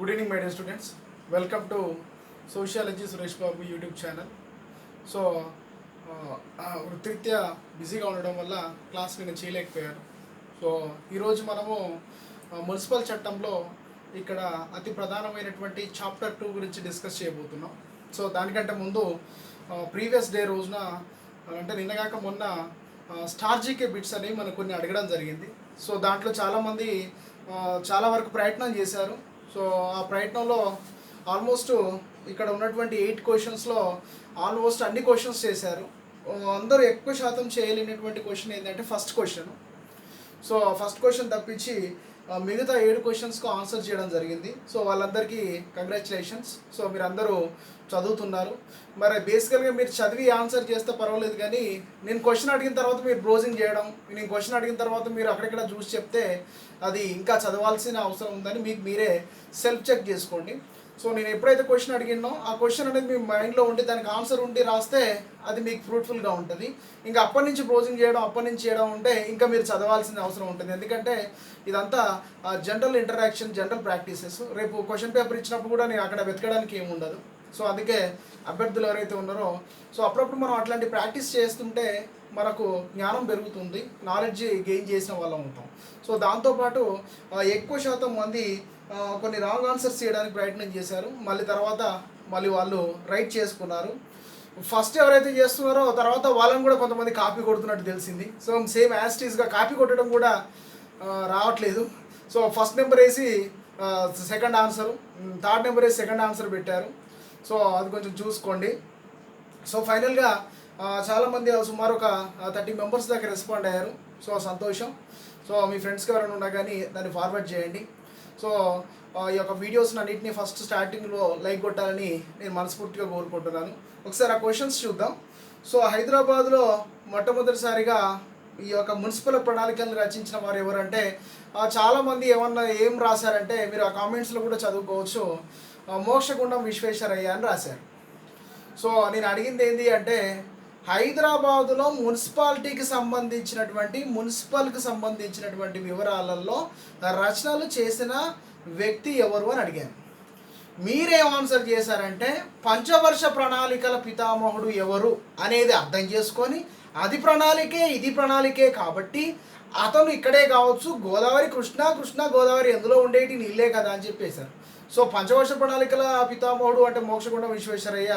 Good evening, my dear students. Welcome to Sociology Suresh Babu YouTube channel. So వృత్తిరీత్యా బిజీగా ఉండడం వల్ల class నేను చేయలేకపోయాను. సో ఈరోజు మనము మున్సిపల్ చట్టంలో ఇక్కడ అతి ప్రధానమైనటువంటి చాప్టర్ 2 గురించి డిస్కస్ చేయబోతున్నాం. సో దానికంటే ముందు ప్రీవియస్ డే రోజున అంటే నిన్నగాక మొన్న స్టార్ జీకే బిట్స్ అనేవి మనకు కొన్ని అడగడం జరిగింది. సో దాంట్లో చాలామంది చాలా వరకు ప్రయత్నం చేశారు. సో ఆ ప్రయత్నంలో ఆల్మోస్ట్ ఇక్కడ ఉన్నటువంటి 8 క్వశ్చన్స్లో ఆల్మోస్ట్ అన్ని క్వశ్చన్స్ చేశారు. అందరూ ఎక్కువ శాతం చేయలేనటువంటి క్వశ్చన్ ఏంటంటే first question. So first question తప్పించి మిగతా 7 క్వశ్చన్స్కు ఆన్సర్ చేయడం జరిగింది. సో వాళ్ళందరికీ కంగ్రాచులేషన్స్. సో మీరు అందరూ చదువుతున్నారు. మరి బేసికల్గా మీరు చదివి ఆన్సర్ చేస్తే పర్వాలేదు, కానీ నేను క్వశ్చన్ అడిగిన తర్వాత మీరు బ్రౌజింగ్ చేయడం, నేను క్వశ్చన్ అడిగిన తర్వాత మీరు అక్కడెక్కడ చూసి చెప్తే అది ఇంకా చదవాల్సిన అవసరం ఉందని మీకు మీరే సెల్ఫ్ చెక్ చేసుకోండి. సో నేను ఎప్పుడైతే క్వశ్చన్ అడిగినో ఆ క్వశ్చన్ అనేది మీ మైండ్లో ఉండి దానికి ఆన్సర్ ఉండి రాస్తే అది మీకు ఫ్రూట్ఫుల్గా ఉంటుంది. ఇంకా అప్పటి నుంచి బ్రౌజింగ్ చేయడం, అప్పటి నుంచి చేయడం ఉంటే ఇంకా మీరు చదవాల్సిన అవసరం ఉంటుంది. ఎందుకంటే ఇదంతా జనరల్ ఇంటరాక్షన్, జనరల్ ప్రాక్టీసెస్. రేపు క్వశ్చన్ పేపర్ ఇచ్చినప్పుడు కూడా నేను అక్కడ వెతకడానికి ఏమి ఉండదు. సో అందుకే అభ్యర్థులు ఎవరైతే ఉన్నారో సో అప్పుడప్పుడు మనం అట్లాంటి ప్రాక్టీస్ చేస్తుంటే మనకు జ్ఞానం పెరుగుతుంది, నాలెడ్జ్ గెయిన్ చేసిన వాళ్ళం ఉంటాం. సో దాంతోపాటు ఎక్కువ శాతం మంది కొన్ని రాంగ్ ఆన్సర్స్ చేయడానికి ప్రయత్నం చేశారు. మళ్ళీ వాళ్ళు రైట్ చేసుకున్నారు. ఫస్ట్ ఎవరైతే చేస్తున్నారో తర్వాత వాళ్ళని కూడా కొంతమంది కాపీ కొడుతున్నట్టు తెలిసింది. సో సేమ్ యాస్టీస్గా కాపీ కొట్టడం కూడా రావట్లేదు. సో ఫస్ట్ నెంబర్ వేసి సెకండ్ ఆన్సరు, థర్డ్ నెంబర్ వేసి సెకండ్ ఆన్సర్ పెట్టారు. సో అది కొంచెం చూసుకోండి. సో ఫైనల్గా చాలామంది సుమారు ఒక 30 మెంబర్స్ దాకా రెస్పాండ్ అయ్యారు. సో సంతోషం. సో మీ ఫ్రెండ్స్కి ఎవరైనా ఉన్నా కానీ దాన్ని ఫార్వర్డ్ చేయండి. సో ఈ యొక్క వీడియోస్ని అన్నింటినీ ఫస్ట్ స్టార్టింగ్లో లైక్ కొట్టాలని నేను మనస్ఫూర్తిగా కోరుకుంటున్నాను. ఒకసారి ఆ క్వశ్చన్స్ చూద్దాం. సో హైదరాబాద్లో మొట్టమొదటిసారిగా ఈ యొక్క మున్సిపల్ ప్రణాళికలను రచించిన వారు ఎవరంటే చాలామంది ఏం రాశారంటే మీరు ఆ కామెంట్స్లో కూడా చదువుకోవచ్చు, మోక్షగుండం విశ్వేశ్వరయ్య అని రాశారు. సో నేను అడిగింది ఏంటి అంటే హైదరాబాదులో మున్సిపాలిటీకి సంబంధించినటువంటి వివరాలలో రచనలు చేసిన వ్యక్తి ఎవరు అని అడిగాను. మీరేం ఆన్సర్ చేశారంటే పంచవర్ష ప్రణాళికల పితామహుడు ఎవరు అనేది అర్థం చేసుకొని అది ప్రణాళికే ఇది ప్రణాళికే కాబట్టి అతను ఇక్కడే కావచ్చు, గోదావరి కృష్ణా గోదావరి ఎందులో ఉండేటి నీళ్ళే కదా అని చెప్పేశారు. సో పంచవర్ష ప్రణాళికల పితామహుడు అంటే Mokshagundam Visvesvaraya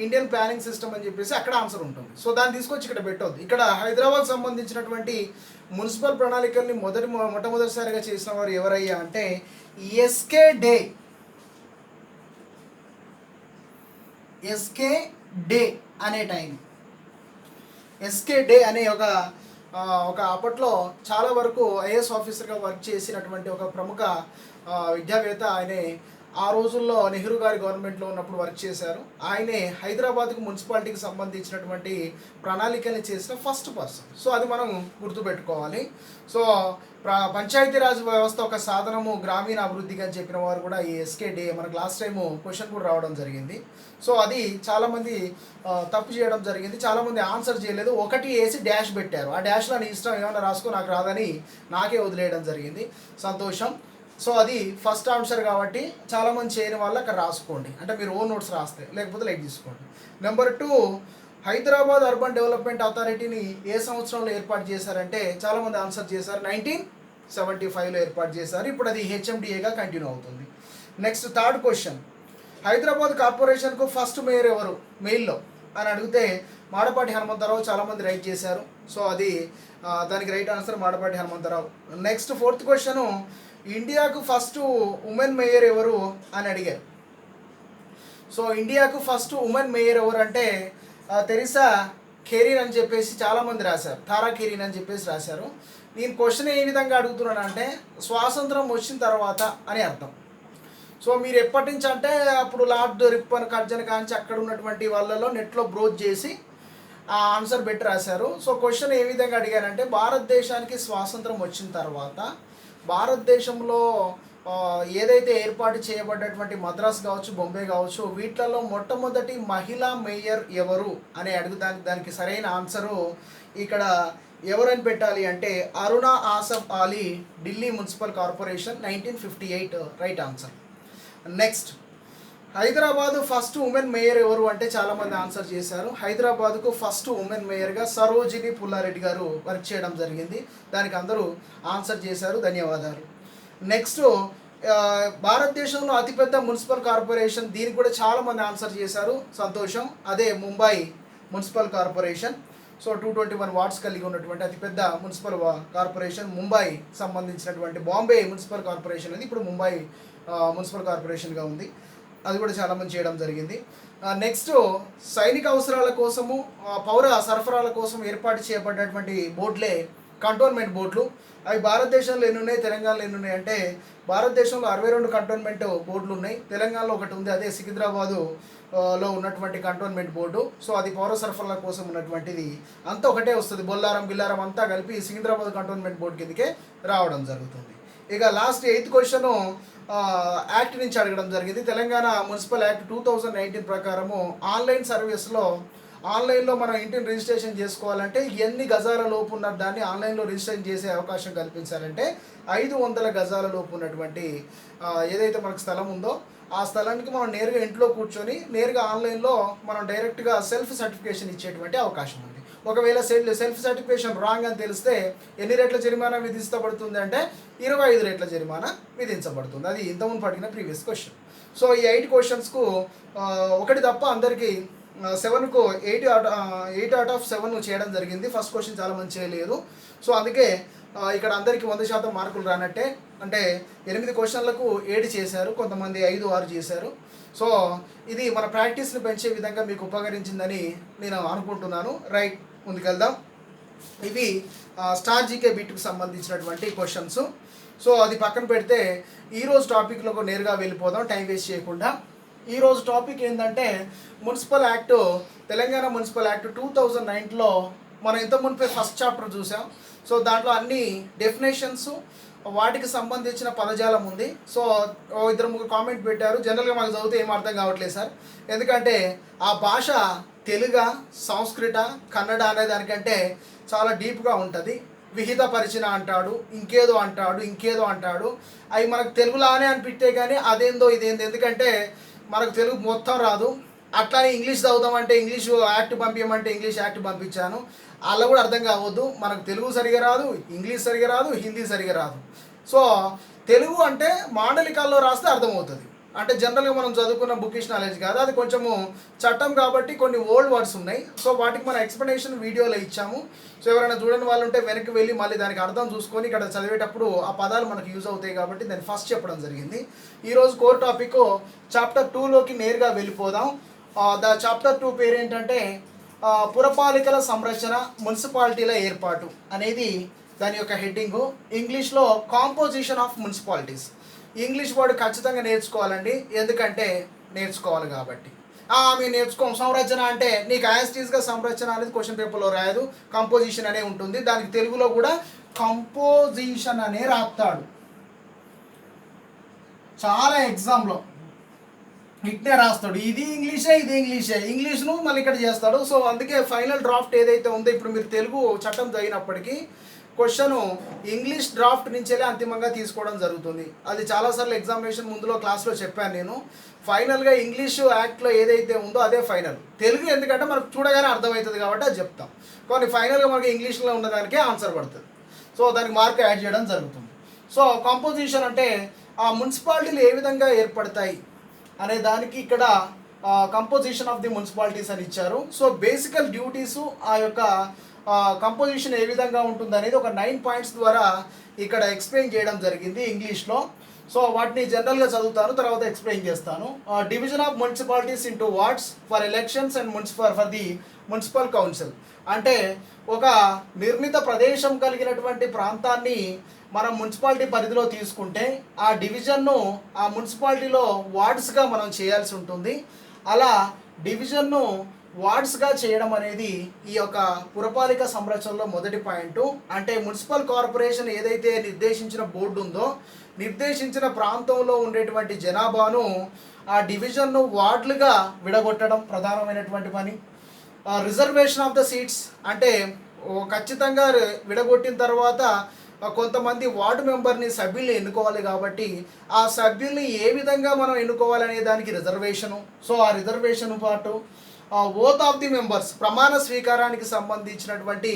Indian planning system అని చెప్పేసి అక్కడ ఆన్సర్ ఉంటుంది. సో దాన్ని తీసుకొచ్చి ఇక్కడ పెట్టొద్దు. ఇక్కడ హైదరాబాద్ సంబంధించినటువంటి మున్సిపల్ ప్రణాళికల్ని మొట్టమొదటిసారిగా చేసిన వారు ఎవరయ్యా అంటే ఎస్కే డే అనే టైం. ఎస్కే డే అనే ఒక అప్పట్లో చాలా వరకు ఐఏఎస్ ఆఫీసర్గా వర్క్ చేసినటువంటి ఒక ప్రముఖ విద్యావేత్త. ఆయనే ఆ రోజుల్లో నెహ్రూ గారి గవర్నమెంట్లో ఉన్నప్పుడు వర్క్ చేశారు. ఆయనే హైదరాబాద్కు మున్సిపాలిటీకి సంబంధించినటువంటి ప్రణాళికల్ని చేసిన ఫస్ట్ పర్సన్. సో అది మనం గుర్తుపెట్టుకోవాలి. సో పంచాయతీరాజ్ వ్యవస్థ ఒక సాధనము గ్రామీణ అభివృద్ధికి అని చెప్పిన వారు కూడా ఈ ఎస్కే డే. మనకు లాస్ట్ టైము క్వశ్చన్ కూడా రావడం జరిగింది. సో అది చాలామంది తప్పు చేయడం జరిగింది, చాలామంది ఆన్సర్ చేయలేదు, ఒకటి వేసి డాష్ పెట్టారు. ఆ డాష్లో నీ ఇష్టం ఏమైనా రాసుకో, నాకు రాదని నాకే వదిలేయడం జరిగింది. సంతోషం. సో అది ఫస్ట్ ఆన్సర్ కాబట్టి చాలామంది చేయని వాళ్ళు అక్కడ రాసుకోండి, అంటే మీరు ఓన్ నోట్స్ రాస్తే, లేకపోతే లైక్ తీసుకోండి. నెంబర్ 2, హైదరాబాద్ అర్బన్ డెవలప్మెంట్ అథారిటీని ఏ సంవత్సరంలో ఏర్పాటు చేశారంటే చాలామంది ఆన్సర్ చేశారు 1975లో ఏర్పాటు చేశారు. ఇప్పుడు అది హెచ్ఎండిఏగా కంటిన్యూ అవుతుంది. నెక్స్ట్ థర్డ్ క్వశ్చన్, హైదరాబాద్ కార్పొరేషన్కు ఫస్ట్ మేయర్ ఎవరు మెయిల్లో అని అడిగితే మాడపాటి హనుమంతరావు చాలామంది రైట్ చేశారు. సో అది దానికి right answer Madapati Hanumantharao. Next fourth question, ఇండియాకు ఫస్ట్ ఉమెన్ మేయర్ ఎవరు అని అడిగారు. సో ఇండియాకు ఫస్ట్ ఉమెన్ మేయర్ ఎవరు అంటే తెరిసా కెరీన్ అని చెప్పేసి చాలామంది రాశారు, తారా కెరీన్ అని చెప్పేసి రాశారు. నేను క్వశ్చన్ ఏ విధంగా అడుగుతున్నాను అంటే స్వాతంత్రం వచ్చిన తర్వాత అని అర్థం. సో మీరు ఎప్పటి నుంచి అంటే అప్పుడు లార్డ్ రిప్పన్ కర్జన్ కాంచి అక్కడ ఉన్నటువంటి వాళ్ళలో నెట్లో బ్రోచ్ చేసి ఆ ఆన్సర్ పెట్టి రాశారు. సో క్వశ్చన్ ఏ విధంగా అడిగారంటే భారతదేశానికి స్వాతంత్రం వచ్చిన తర్వాత భారతదేశంలో ఏదైతే ఏర్పాటు చేయబడ్డటువంటి మద్రాస్ కావచ్చు, బొంబే కావచ్చు, వీటిలలో మొట్టమొదటి మహిళా మేయర్ ఎవరు అని దానికి సరైన ఆన్సరు ఇక్కడ ఎవరని పెట్టాలి అంటే Aruna Asaf Ali, Delhi municipal corporation 1958 right answer. Next, Hyderabad first women mayor ఎవరు అంటే చాలామంది ఆన్సర్ చేశారు. హైదరాబాద్కు ఫస్ట్ ఉమెన్ మేయర్గా సరోజిని పుల్లారెడ్డి గారు వర్క్ చేయడం జరిగింది. దానికి అందరూ ఆన్సర్ చేశారు, ధన్యవాదాలు. నెక్స్ట్, భారతదేశంలో అతిపెద్ద మున్సిపల్ కార్పొరేషన్, దీనికి కూడా చాలామంది ఆన్సర్ చేశారు, సంతోషం. అదే Mumbai municipal corporation. So 221 wards కలిగి ఉన్నటువంటి అతిపెద్ద మున్సిపల్ కార్పొరేషన్ ముంబై సంబంధించినటువంటి. బాంబే మున్సిపల్ కార్పొరేషన్ అనేది ఇప్పుడు ముంబై మున్సిపల్ కార్పొరేషన్గా ఉంది. అది కూడా చాలామంది చేయడం జరిగింది. నెక్స్ట్, సైనిక అవసరాల కోసము, పౌర సరఫరాల కోసం ఏర్పాటు చేయబడినటువంటి బోర్డులే కంటోన్మెంట్ బోర్డులు. అవి భారతదేశంలో ఎన్ని ఉన్నాయి, తెలంగాణలో ఎన్ని ఉన్నాయి అంటే భారతదేశంలో 62 కంటోన్మెంట్ బోర్డులు ఉన్నాయి. తెలంగాణలో ఒకటి ఉంది, అదే సికింద్రాబాదు లో ఉన్నటువంటి కంటోన్మెంట్ బోర్డు. సో అది పౌర సరఫరాల కోసం ఉన్నటువంటిది. అంతా ఒకటే వస్తుంది, బొల్లారం గిల్లారం అంతా కలిపి సికింద్రాబాద్ కంటోన్మెంట్ బోర్డు కిందకే రావడం జరుగుతుంది. ఇక లాస్ట్ 8th క్వశ్చన్ యాక్ట్ నుంచి అడగడం జరిగింది. తెలంగాణ మున్సిపల్ యాక్ట్ 2019 ప్రకారము ఆన్లైన్లో మనం ఇంటిని రిజిస్ట్రేషన్ చేసుకోవాలంటే ఎన్ని గజాల లోపు ఉన్న దాన్ని ఆన్లైన్లో రిజిస్ట్రేషన్ చేసే అవకాశం కల్పించాలంటే 500 గజాల లోపు ఉన్నటువంటి ఏదైతే మనకు స్థలం ఉందో ఆ స్థలానికి మనం నేరుగా ఇంట్లో కూర్చొని నేరుగా ఆన్లైన్లో మనం డైరెక్ట్గా సెల్ఫ్ సర్టిఫికేషన్ ఇచ్చేటువంటి అవకాశం ఉంది. ఒకవేళ సెల్ఫ్ సర్టిఫికేషన్ రాంగ్ అని తెలిస్తే ఎన్ని రేట్ల జరిమానా విధించబడుతుంది అంటే 25 రేట్ల జరిమానా విధించబడుతుంది. అది ఇంతకుముందు పడిన ప్రీవియస్ క్వశ్చన్. సో ఈ 8 క్వశ్చన్స్కు ఒకటి తప్ప అందరికీ 7కు 8 అవుట్ ఆఫ్ 7 చేయడం జరిగింది. ఫస్ట్ క్వశ్చన్ చాలా మంది చేయలేదు. సో అందుకే ఇక్కడ అందరికీ 100% మార్కులు రానట్టే. అంటే 8 క్వశ్చన్లకు 7 చేశారు, కొంతమంది 5, 6 చేశారు. సో ఇది మన ప్రాక్టీస్ని పెంచే విధంగా మీకు ఉపకరించిందని నేను అనుకుంటున్నాను. రైట్, ముందుకెళ్దాం. ఇవి స్టార్ జీకే బిట్కు సంబంధించినటువంటి క్వశ్చన్స్. సో అది పక్కన పెడితే ఈరోజు టాపిక్లోకి నేరుగా వెళ్ళిపోదాం, టైం వేస్ట్ చేయకుండా. ఈరోజు టాపిక్ ఏంటంటే municipal act, Telangana municipal act 2009లో మనం ఇంత మునిపే ఫస్ట్ చాప్టర్ చూసాం. సో దాంట్లో అన్ని డెఫినేషన్స్, వాటికి సంబంధించిన పదజాలం ఉంది. సో 2-3 కామెంట్ పెట్టారు, జనరల్గా మాకు చదివితే ఏం అర్థం కావట్లేదు సార్, ఎందుకంటే ఆ భాష తెలుగు, సంస్కృత, కన్నడ అనే దానికంటే చాలా డీప్గా ఉంటుంది. విహిత పరిచన అంటాడు, ఇంకేదో అంటాడు. అవి మనకు తెలుగులానే అనిపిస్తే కానీ అదేందో ఇదేందో, ఎందుకంటే మనకు తెలుగు మొత్తం రాదు. అట్లానే ఇంగ్లీష్ చదువుతామంటే ఇంగ్లీష్ యాక్ట్ పంపించమంటే ఇంగ్లీష్ యాక్ట్ పంపించాను, అలా కూడా అర్థం కావద్దు. మనకు తెలుగు సరిగా రాదు, ఇంగ్లీష్ సరిగా రాదు, హిందీ సరిగా రాదు. సో తెలుగు అంటే మాండలికాల్లో రాస్తే అర్థమవుతుంది. అంటే జనరల్గా మనం చదువుకున్న బుకిష్ నాలెడ్జ్ కాదు, అది కొంచెము చట్టం కాబట్టి కొన్ని ఓల్డ్ వర్డ్స్ ఉన్నాయి. సో వాటికి మన ఎక్స్ప్లెనేషన్ వీడియోలో ఇచ్చాము. సో ఎవరైనా చూడని వాళ్ళు ఉంటే వెనక్కి వెళ్ళి మళ్ళీ దానికి అర్థం చూసుకొని ఇక్కడ చదివేటప్పుడు ఆ పదాలు మనకు యూజ్ అవుతాయి కాబట్టి దాన్ని ఫస్ట్ చెప్పడం జరిగింది. ఈరోజు కోర్ టాపిక్ చాప్టర్ 2లోకి నేరుగా వెళ్ళిపోదాం. చాప్టర్ 2 పేరు ఏంటంటే పురపాలికల సంరక్షణ, మున్సిపాలిటీల ఏర్పాటు అనేది దాని యొక్క హెడ్డింగు. ఇంగ్లీష్లో composition of municipalities. English word ఖచ్చితంగా నేర్చుకోవాలండి, ఎందుకంటే నేర్చుకోవాలి కాబట్టి. మేము నేర్చుకోం. సంరచన అంటే నీకు యాస్టీస్గా సంరచన అనేది క్వశ్చన్ పేపర్లో రాయదు, కంపోజిషన్ అనే ఉంటుంది. దానికి తెలుగులో కూడా కంపోజిషన్ అనే రాస్తాడు చాలా ఎగ్జామ్లో, ఇట్నే రాస్తాడు. ఇది ఇంగ్లీషే ఇంగ్లీష్ను మళ్ళీ ఇక్కడ చేస్తాడు. సో అందుకే ఫైనల్ డ్రాఫ్ట్ ఏదైతే ఉందో, ఇప్పుడు మీరు తెలుగు చట్టం చదివినప్పటికీ క్వశ్చన్ ఇంగ్లీష్ డ్రాఫ్ట్ నుంచేలే అంతిమంగా తీసుకోవడం జరుగుతుంది. అది చాలాసార్లు ఎగ్జామినేషన్ ముందులో క్లాస్లో చెప్పాను నేను. ఫైనల్గా ఇంగ్లీషు యాక్ట్లో ఏదైతే ఉందో అదే ఫైనల్. తెలుగు ఎందుకంటే మనకు చూడగానే అర్థమవుతుంది కాబట్టి అది చెప్తాం, కానీ ఫైనల్గా మనకి ఇంగ్లీష్లో ఉన్నదానికే ఆన్సర్ పడుతుంది. సో దానికి మార్క్ యాడ్ చేయడం జరుగుతుంది. సో కంపోజిషన్ అంటే ఆ మున్సిపాలిటీలు ఏ విధంగా ఏర్పడతాయి అనే దానికి ఇక్కడ కంపోజిషన్ ఆఫ్ ది మున్సిపాలిటీస్ అని ఇచ్చారు. సో బేసికల్ డ్యూటీసు, ఆ యొక్క కంపోజిషన్ ఏ విధంగా ఉంటుంది అనేది ఒక 9 పాయింట్స్ ద్వారా ఇక్కడ ఎక్స్ప్లెయిన్ చేయడం జరిగింది ఇంగ్లీష్లో. సో వాటిని జనరల్గా చదువుతాను, తర్వాత ఎక్స్ప్లెయిన్ చేస్తాను. Division of municipalities into wards for elections and for the municipal council. అంటే ఒక నిర్ణీత ప్రదేశం కలిగినటువంటి ప్రాంతాన్ని మనం మున్సిపాలిటీ పరిధిలో తీసుకుంటే ఆ డివిజన్ను ఆ మున్సిపాలిటీలో వార్డ్స్గా మనం చేయాల్సి ఉంటుంది. అలా డివిజన్ను వార్డ్స్గా చేయడం అనేది ఈ యొక్క పురపాలిక సంరక్షణలో మొదటి పాయింట్. అంటే మున్సిపల్ కార్పొరేషన్ ఏదైతే నిర్దేశించిన బోర్డు ఉందో, నిర్దేశించిన ప్రాంతంలో ఉండేటువంటి జనాభాను ఆ డివిజన్ను వార్డులుగా విడగొట్టడం ప్రధానమైనటువంటి పని. రిజర్వేషన్ ఆఫ్ ద సీట్స్ అంటే ఖచ్చితంగా విడగొట్టిన తర్వాత కొంతమంది వార్డు మెంబర్ని సభ్యుల్ని ఎన్నుకోవాలి కాబట్టి ఆ సభ్యుల్ని ఏ విధంగా మనం ఎన్నుకోవాలనే దానికి రిజర్వేషను. సో ఆ రిజర్వేషన్ పాటు ఓత్ ఆఫ్ ది మెంబర్స్ ప్రమాణ స్వీకారానికి సంబంధించినటువంటి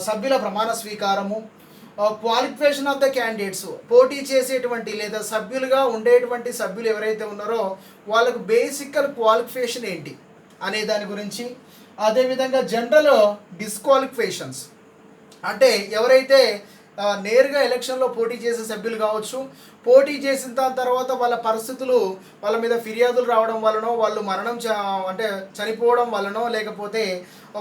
సభ్యుల ప్రమాణ స్వీకారము, క్వాలిఫికేషన్ ఆఫ్ ద క్యాండిడేట్స్ పోటీ చేసేటువంటి లేదా సభ్యులుగా ఉండేటువంటి సభ్యులు ఎవరైతే ఉన్నారో వాళ్ళకు బేసికల్ క్వాలిఫికేషన్ ఏంటి అనే దాని గురించి, అదేవిధంగా జనరల్ డిస్క్వాలిఫికేషన్స్ అంటే ఎవరైతే నేరుగా ఎలక్షన్లో పోటీ చేసే సభ్యులు కావచ్చు, పోటీ చేసిన దాని తర్వాత వాళ్ళ పరిస్థితులు వాళ్ళ మీద ఫిర్యాదులు రావడం వలనో, వాళ్ళు అంటే చనిపోవడం వలనో, లేకపోతే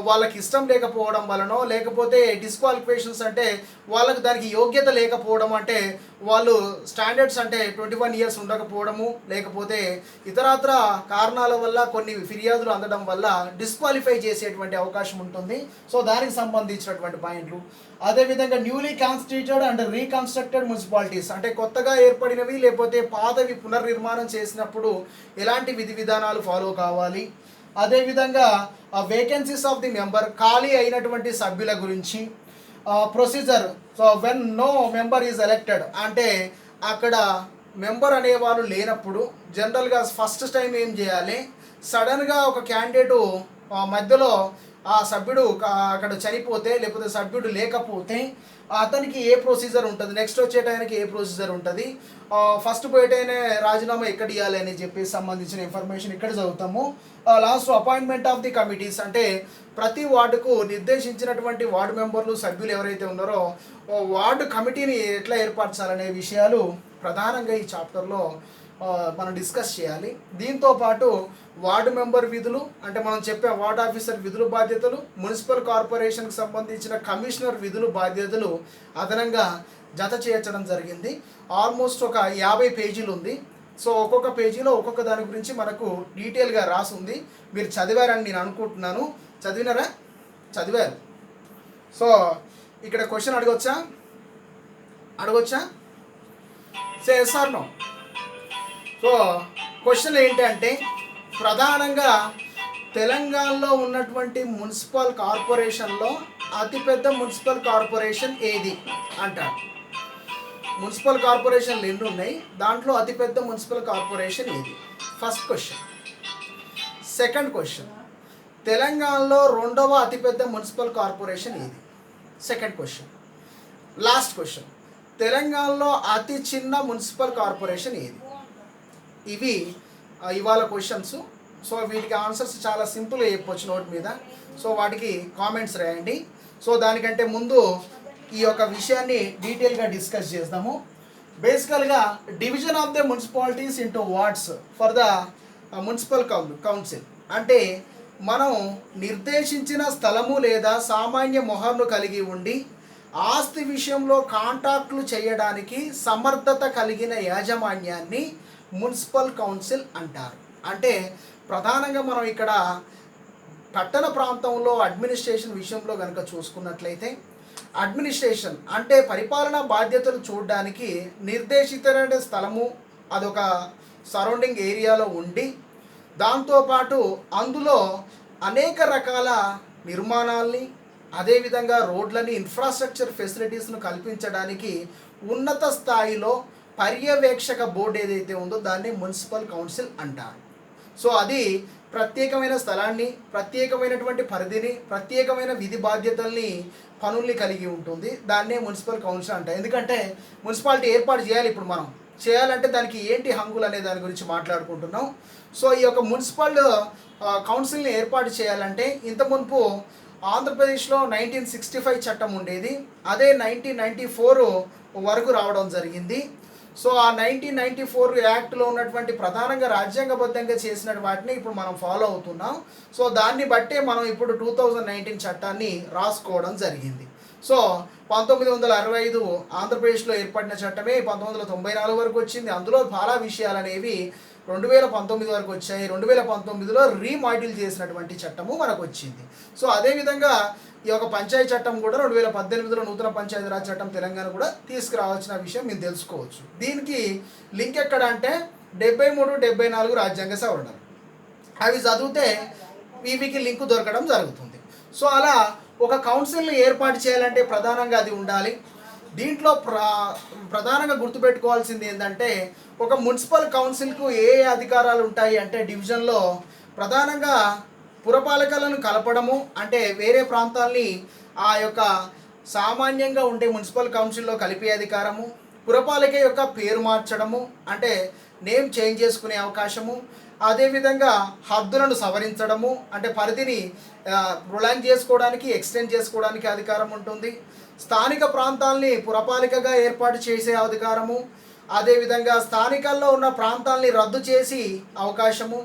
వాళ్ళకి ఇష్టం లేకపోవడం వలనో, లేకపోతే డిస్క్వాలిఫికేషన్స్ అంటే వాళ్ళకి దానికి యోగ్యత లేకపోవడం, అంటే వాళ్ళు స్టాండర్డ్స్ అంటే 21 ఇయర్స్ ఉండకపోవడము, లేకపోతే ఇతరత్ర కారణాల వల్ల కొన్ని ఫిర్యాదులు అందడం వల్ల డిస్క్వాలిఫై చేసేటువంటి అవకాశం ఉంటుంది. సో దానికి సంబంధించినటువంటి పాయింట్లు. అదేవిధంగా newly constituted and reconstructed municipalities అంటే కొత్తగా ఏర్పడినవి లేకపోతే పాతవి పునర్నిర్మాణం చేసినప్పుడు ఎలాంటి విధి విధానాలు ఫాలో కావాలి. అదేవిధంగా వేకెన్సీస్ ఆఫ్ ది మెంబర్ ఖాళీ అయినటువంటి సభ్యుల గురించి procedure. So when no member is elected అంటే అక్కడ మెంబర్ అనేవాళ్ళు లేనప్పుడు జనరల్గా ఫస్ట్ టైం ఏం చేయాలి, సడన్గా ఒక క్యాండిడేటు మధ్యలో ఆ సభ్యుడు అక్కడ చనిపోతే లేకపోతే సభ్యుడు లేకపోతే అతనికి ఏ ప్రొసీజర్ ఉంటుంది, నెక్స్ట్ వచ్చేటానికి ఏ ప్రొసీజర్ ఉంటుంది, ఫస్ట్ పోయేటైనా రాజీనామా ఎక్కడ ఇవ్వాలి అని చెప్పి సంబంధించిన ఇన్ఫర్మేషన్ ఇక్కడ చదువుతాము. Last appointment of the committees అంటే ప్రతి వార్డుకు నిర్దేశించినటువంటి వార్డు మెంబర్లు సభ్యులు ఎవరైతే ఉన్నారో వార్డు కమిటీని ఎట్లా ఏర్పరచాలనే విషయాలు ప్రధానంగా ఈ చాప్టర్లో మనం డిస్కస్ చేయాలి. దీంతో పాటు వార్డు మెంబర్ విధులు అంటే మనం చెప్పే వార్డు ఆఫీసర్ విధులు బాధ్యతలు, మున్సిపల్ కార్పొరేషన్కి సంబంధించిన కమిషనర్ విధులు బాధ్యతలు అదనంగా జత చేర్చడం జరిగింది. ఆల్మోస్ట్ ఒక 50 పేజీలు ఉంది. సో ఒక్కొక్క పేజీలో ఒక్కొక్క దాని గురించి మనకు డీటెయిల్గా రాసి ఉంది. మీరు చదివారని నేను అనుకుంటున్నాను. చదివినారా? చదివారు. సో ఇక్కడ క్వశ్చన్ అడగొచ్చా? Say yes or no. So question ఏంటంటే ప్రధానంగా తెలంగాణలో ఉన్నటువంటి మున్సిపల్ కార్పొరేషన్లో అతిపెద్ద మున్సిపల్ కార్పొరేషన్ ఏది అంటారు. మున్సిపల్ కార్పొరేషన్లు ఎన్ని ఉన్నాయి, దాంట్లో అతిపెద్ద మున్సిపల్ కార్పొరేషన్ ఏది? First question. సెకండ్ క్వశ్చన్, తెలంగాణలో రెండవ అతిపెద్ద మున్సిపల్ కార్పొరేషన్ ఏది? Second question. లాస్ట్ క్వశ్చన్, తెలంగాణలో అతి చిన్న మున్సిపల్ కార్పొరేషన్ ఏది? ఇవి ఇవాళ క్వశ్చన్స్. సో వీటికి ఆన్సర్స్ చాలా సింపుల్గా చెప్పొచ్చు నోట్ మీద. సో వాటికి కామెంట్స్ రాయండి. సో దానికంటే ముందు ఈ యొక్క విషయాన్ని డీటెయిల్గా డిస్కస్ చేద్దాము. బేసికల్గా division of the municipalities into wards for the municipal council అంటే మనం నిర్దేశించిన స్థలము లేదా సామాన్య మొహర్ను కలిగి ఉండి ఆస్తి విషయంలో కాంట్రాక్టులు చేయడానికి సమర్థత కలిగిన యాజమాన్యాన్ని మున్సిపల్ కౌన్సిల్ అంటారు. అంటే ప్రధానంగా మనం ఇక్కడ పట్టణ ప్రాంతంలో అడ్మినిస్ట్రేషన్ విషయంలో కనుక చూసుకున్నట్లయితే అడ్మినిస్ట్రేషన్ అంటే పరిపాలనా బాధ్యతలు చూడడానికి నిర్దేశిత స్థలము అదొక సరౌండింగ్ ఏరియాలో ఉండి దాంతోపాటు అందులో అనేక రకాల నిర్మాణాల్ని అదేవిధంగా రోడ్లని ఇన్ఫ్రాస్ట్రక్చర్ ఫెసిలిటీస్ను కల్పించడానికి ఉన్నత స్థాయిలో పర్యవేక్షక బోర్డు ఏదైతే ఉందో దాన్ని మున్సిపల్ కౌన్సిల్ అంటారు. సో అది ప్రత్యేకమైన స్థలాన్ని, ప్రత్యేకమైనటువంటి పరిధిని, ప్రత్యేకమైన విధి బాధ్యతల్ని, పనుల్ని కలిగి ఉంటుంది. దాన్నే మున్సిపల్ కౌన్సిల్ అంటారు. ఎందుకంటే మున్సిపాలిటీ ఏర్పాటు చేయాలి. ఇప్పుడు మనం చేయాలంటే దానికి ఏంటి హంగులు అనే దాని గురించి మాట్లాడుకుంటున్నాం. సో ఈ యొక్క మున్సిపల్ కౌన్సిల్ని ఏర్పాటు చేయాలంటే ఇంత మునుపు ఆంధ్రప్రదేశ్లో 1965 చట్టం ఉండేది. అదే 1994 వరకు రావడం జరిగింది. సో ఆ 1994 యాక్ట్లో ఉన్నటువంటి ప్రధానంగా రాజ్యాంగబద్ధంగా చేసిన వాటిని ఇప్పుడు మనం ఫాలో అవుతున్నాం. సో దాన్ని బట్టే మనం ఇప్పుడు 2019 చట్టాన్ని రాసుకోవడం జరిగింది. సో 1965 ఆంధ్రప్రదేశ్లో ఏర్పడిన చట్టమే 1994 వరకు వచ్చింది. అందులో చాలా విషయాలు అనేవి 2019 వరకు వచ్చాయి. 2019లో రీమాడ్యూల్ చేసినటువంటి చట్టము మనకు వచ్చింది. సో అదేవిధంగా ఈ యొక్క పంచాయతీ చట్టం కూడా 2018లో నూతన పంచాయతీరాజ్ చట్టం తెలంగాణ కూడా తీసుకురావాల్సిన విషయం మీరు తెలుసుకోవచ్చు. దీనికి లింక్ ఎక్కడ అంటే 73, 74 రాజ్యాంగ సవరణలు అవి చదివితే వీటికి లింక్ దొరకడం జరుగుతుంది. సో అలా ఒక కౌన్సిల్ని ఏర్పాటు చేయాలంటే ప్రధానంగా అది ఉండాలి. దీంట్లో ప్రధానంగా గుర్తుపెట్టుకోవాల్సింది ఏంటంటే ఒక మున్సిపల్ కౌన్సిల్కు ఏ అధికారాలు ఉంటాయి అంటే డివిజన్లో ప్రధానంగా పురపాలకలను కలపడము, అంటే వేరే ప్రాంతాల్ని ఆ యొక్క సామాన్యంగా ఉండే మున్సిపల్ కౌన్సిల్లో కలిపే అధికారము, పురపాలిక యొక్క పేరు మార్చడము అంటే నేమ్ చేంజ్ చేసుకునే అవకాశము, అదేవిధంగా హద్దులను సవరించడము అంటే పరిధిని ప్రొలాంగ్ చేసుకోవడానికి ఎక్స్టెండ్ చేసుకోవడానికి అధికారం ఉంటుంది, స్థానిక ప్రాంతాల్ని పురపాలికగా ఏర్పాటు చేసే అధికారము, అదేవిధంగా స్థానికల్లో ఉన్న ప్రాంతాల్ని రద్దు చేసి అవకాశము,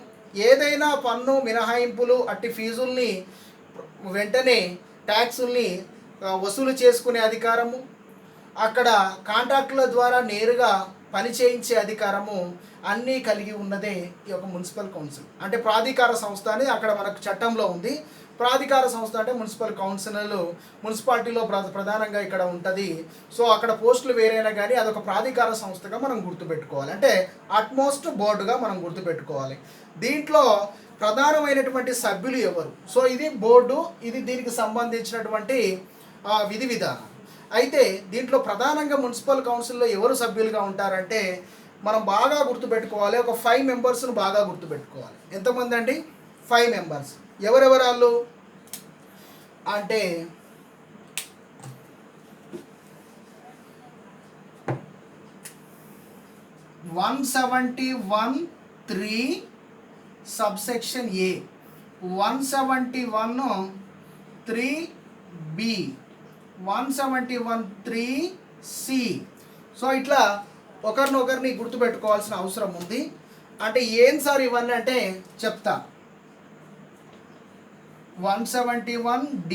ఏదైనా పన్ను మినహాయింపులు అట్టి ఫీజుల్ని వెంటనే ట్యాక్సుల్ని వసూలు చేసుకునే అధికారము, అక్కడ కాంట్రాక్టుల ద్వారా నేరుగా పని చేయించే అధికారము అన్నీ కలిగి ఉన్నదే ఈ యొక్క మున్సిపల్ కౌన్సిల్. అంటే ప్రాధికార సంస్థ అని అక్కడ మనకు చట్టంలో ఉంది. ప్రాధికార సంస్థ అంటే మున్సిపల్ కౌన్సిలర్లు మున్సిపాలిటీలో ప్రధానంగా ఇక్కడ ఉంటుంది. సో అక్కడ పోస్టులు వేరైనా కానీ అదొక ప్రాధికార సంస్థగా మనం గుర్తుపెట్టుకోవాలి, అంటే అట్మోస్ట్ బోర్డుగా మనం గుర్తుపెట్టుకోవాలి. దీంట్లో ప్రధానమైనటువంటి సభ్యులు ఎవరు? సో ఇది బోర్డు, ఇది దీనికి సంబంధించినటువంటి విధి విధానం. అయితే దీంట్లో ప్రధానంగా మున్సిపల్ కౌన్సిల్లో ఎవరు సభ్యులుగా ఉంటారంటే మనం బాగా గుర్తుపెట్టుకోవాలి, ఒక 5 మెంబర్స్ను బాగా గుర్తుపెట్టుకోవాలి. ఎంతమంది అండి? 5 మెంబర్స్. ఎవరెవరు వాళ్ళు అంటే (171(3) సబ్సెక్షన్ ఏ, 171(3)(b), 171(3)(c). సో ఇట్లా ఒకరినొకరిని గుర్తుపెట్టుకోవాల్సిన అవసరం ఉంది. అంటే ఏం సార్ ఇవన్నీ అంటే చెప్తా. 171(d),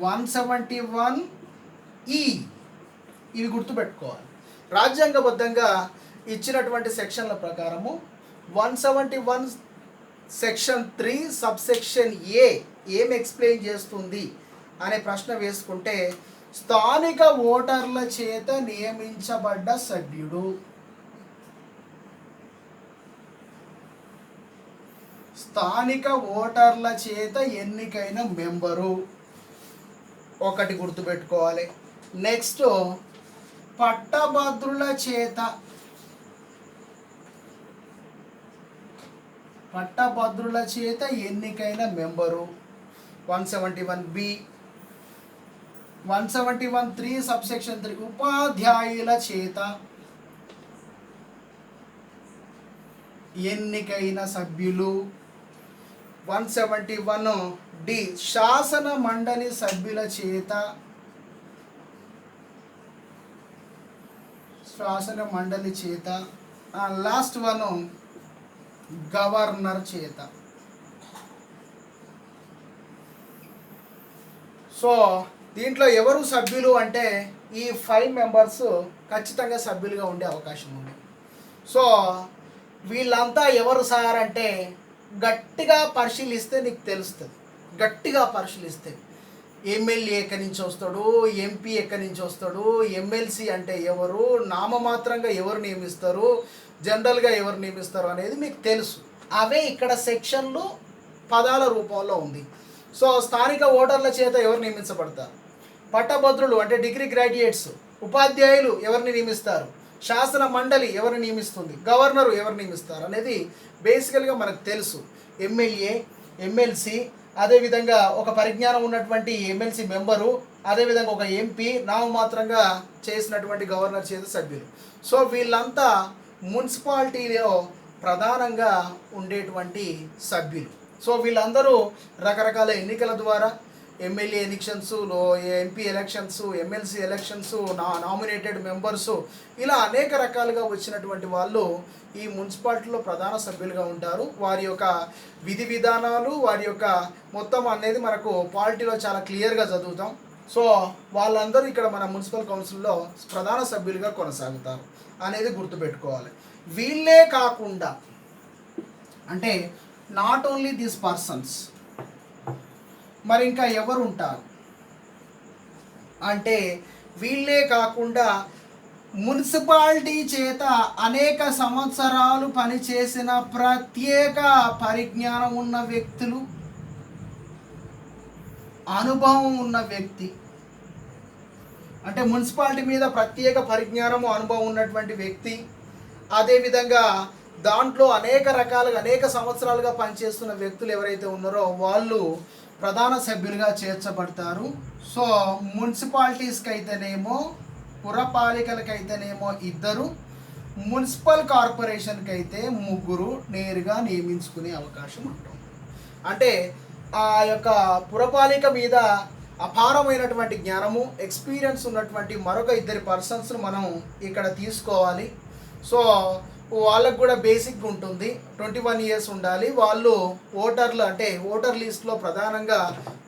171(e) ఇవి గుర్తుపెట్టుకోవాలి. రాజ్యాంగబద్ధంగా ఇచ్చినటువంటి సెక్షన్ల ప్రకారము 171 సెక్షన్ 3 సబ్సెక్షన్ ఏ ఏం ఎక్స్ప్లెయిన్ చేస్తుంది అనే ప్రశ్న వేసుకుంటే స్థానిక ఓటర్ల చేత నియమించబడ్డ సభ్యుడు, స్థానిక ఓటర్ల చేత ఎన్నికైన మెంబరు ఒకటి గుర్తుపెట్టుకోవాలి. నెక్స్ట్ పట్టభద్రుల చేత, పట్టభద్రుల చేత ఎన్నికైన మెంబరు 171(b), 171(3) సబ్సెక్షన్ 3 ఉపాధ్యాయుల చేత ఎన్నికైన సభ్యులు, 171(d) శాసన మండలి సభ్యుల చేత, శాసన మండలి చేత, లాస్ట్ వన్ గవర్నర్ చేత. సో దీంట్లో ఎవరు సభ్యులు అంటే ఈ 5 మెంబర్స్ ఖచ్చితంగా సభ్యులుగా ఉండే అవకాశం ఉంది. సో వీళ్ళంతా ఎవరు సార్ అంటే గట్టిగా పరిశీలిస్తే నీకు తెలుస్తుంది. గట్టిగా పరిశీలిస్తే ఎమ్మెల్యే ఎక్కడి నుంచి వస్తాడు, ఎంపీ ఎక్కడి నుంచి వస్తాడు, ఎమ్మెల్సీ అంటే ఎవరు, నామమాత్రంగా ఎవరు నియమిస్తారు, జనరల్గా ఎవరు నియమిస్తారు అనేది మీకు తెలుసు. అవే ఇక్కడ సెక్షన్లు పదాల రూపంలో ఉంది. సో స్థానిక ఓటర్ల చేత ఎవరు నియమించబడతారు, పట్టభద్రులు అంటే డిగ్రీ గ్రాడ్యుయేట్స్, ఉపాధ్యాయులు ఎవరిని నియమిస్తారు, శాసన మండలి ఎవరిని నియమిస్తుంది, గవర్నరు ఎవరు నియమిస్తారు అనేది బేసికల్గా మనకు తెలుసు. ఎమ్మెల్యే, ఎమ్మెల్సీ, అదేవిధంగా ఒక పరిజ్ఞానం ఉన్నటువంటి ఎమ్మెల్సీ మెంబరు, అదేవిధంగా ఒక ఎంపీ, నామమాత్రంగా చేసినటువంటి గవర్నర్ చేత సభ్యులు. సో వీళ్ళంతా మున్సిపాలిటీలో ప్రధానంగా ఉండేటువంటి సభ్యులు. సో వీళ్ళందరూ రకరకాల ఎన్నికల ద్వారా MLA elections, MP elections, MLC elections, nominated members, ఇలా అనేక రకాలుగా వచ్చినటువంటి వాళ్ళు ఈ మున్సిపాలిటీలో ప్రధాన సభ్యులుగా ఉంటారు. వారి యొక్క విధి విధానాలు, వారి యొక్క మొత్తం అనేది మనకు పాలిటీలో చాలా క్లియర్గా చదువుతాం. సో వాళ్ళందరూ ఇక్కడ మన మున్సిపల్ కౌన్సిల్లో ప్రధాన సభ్యులుగా కొనసాగుతారు అనేది గుర్తుపెట్టుకోవాలి. వీళ్ళే కాకుండా అంటే నాట్ ఓన్లీ దీస్ పర్సన్స్, మరి ఇంకా ఎవరు ఉంటారు అంటే వీళ్ళే కాకుండా మున్సిపాలిటీ చేత అనేక సంవత్సరాలు పనిచేసిన ప్రత్యేక పరిజ్ఞానం ఉన్న వ్యక్తులు, అనుభవం ఉన్న వ్యక్తి, అంటే మున్సిపాలిటీ మీద ప్రత్యేక పరిజ్ఞానము అనుభవం ఉన్నటువంటి వ్యక్తి, అదేవిధంగా దాంట్లో అనేక రకాలుగా అనేక సంవత్సరాలుగా పనిచేస్తున్న వ్యక్తులు ఎవరైతే ఉన్నారో వాళ్ళు ప్రధాన సభ్యులుగా చేర్చబడతారు. సో మున్సిపాలిటీస్కి అయితేనేమో, పురపాలికలకైతేనేమో 2, మున్సిపల్ కార్పొరేషన్కి అయితే 3 నేరుగా నియమించుకునే అవకాశం ఉంటుంది. అంటే ఆ యొక్క పురపాలిక మీద అపారమైనటువంటి జ్ఞానము, ఎక్స్పీరియన్స్ ఉన్నటువంటి మరొక 2 పర్సన్స్ను మనం ఇక్కడ తీసుకోవాలి. సో వాళ్ళకు కూడా బేసిక్ ఉంటుంది, 21 ఇయర్స్ ఉండాలి. వాళ్ళు ఓటర్లు అంటే ఓటర్ లిస్ట్లో ప్రధానంగా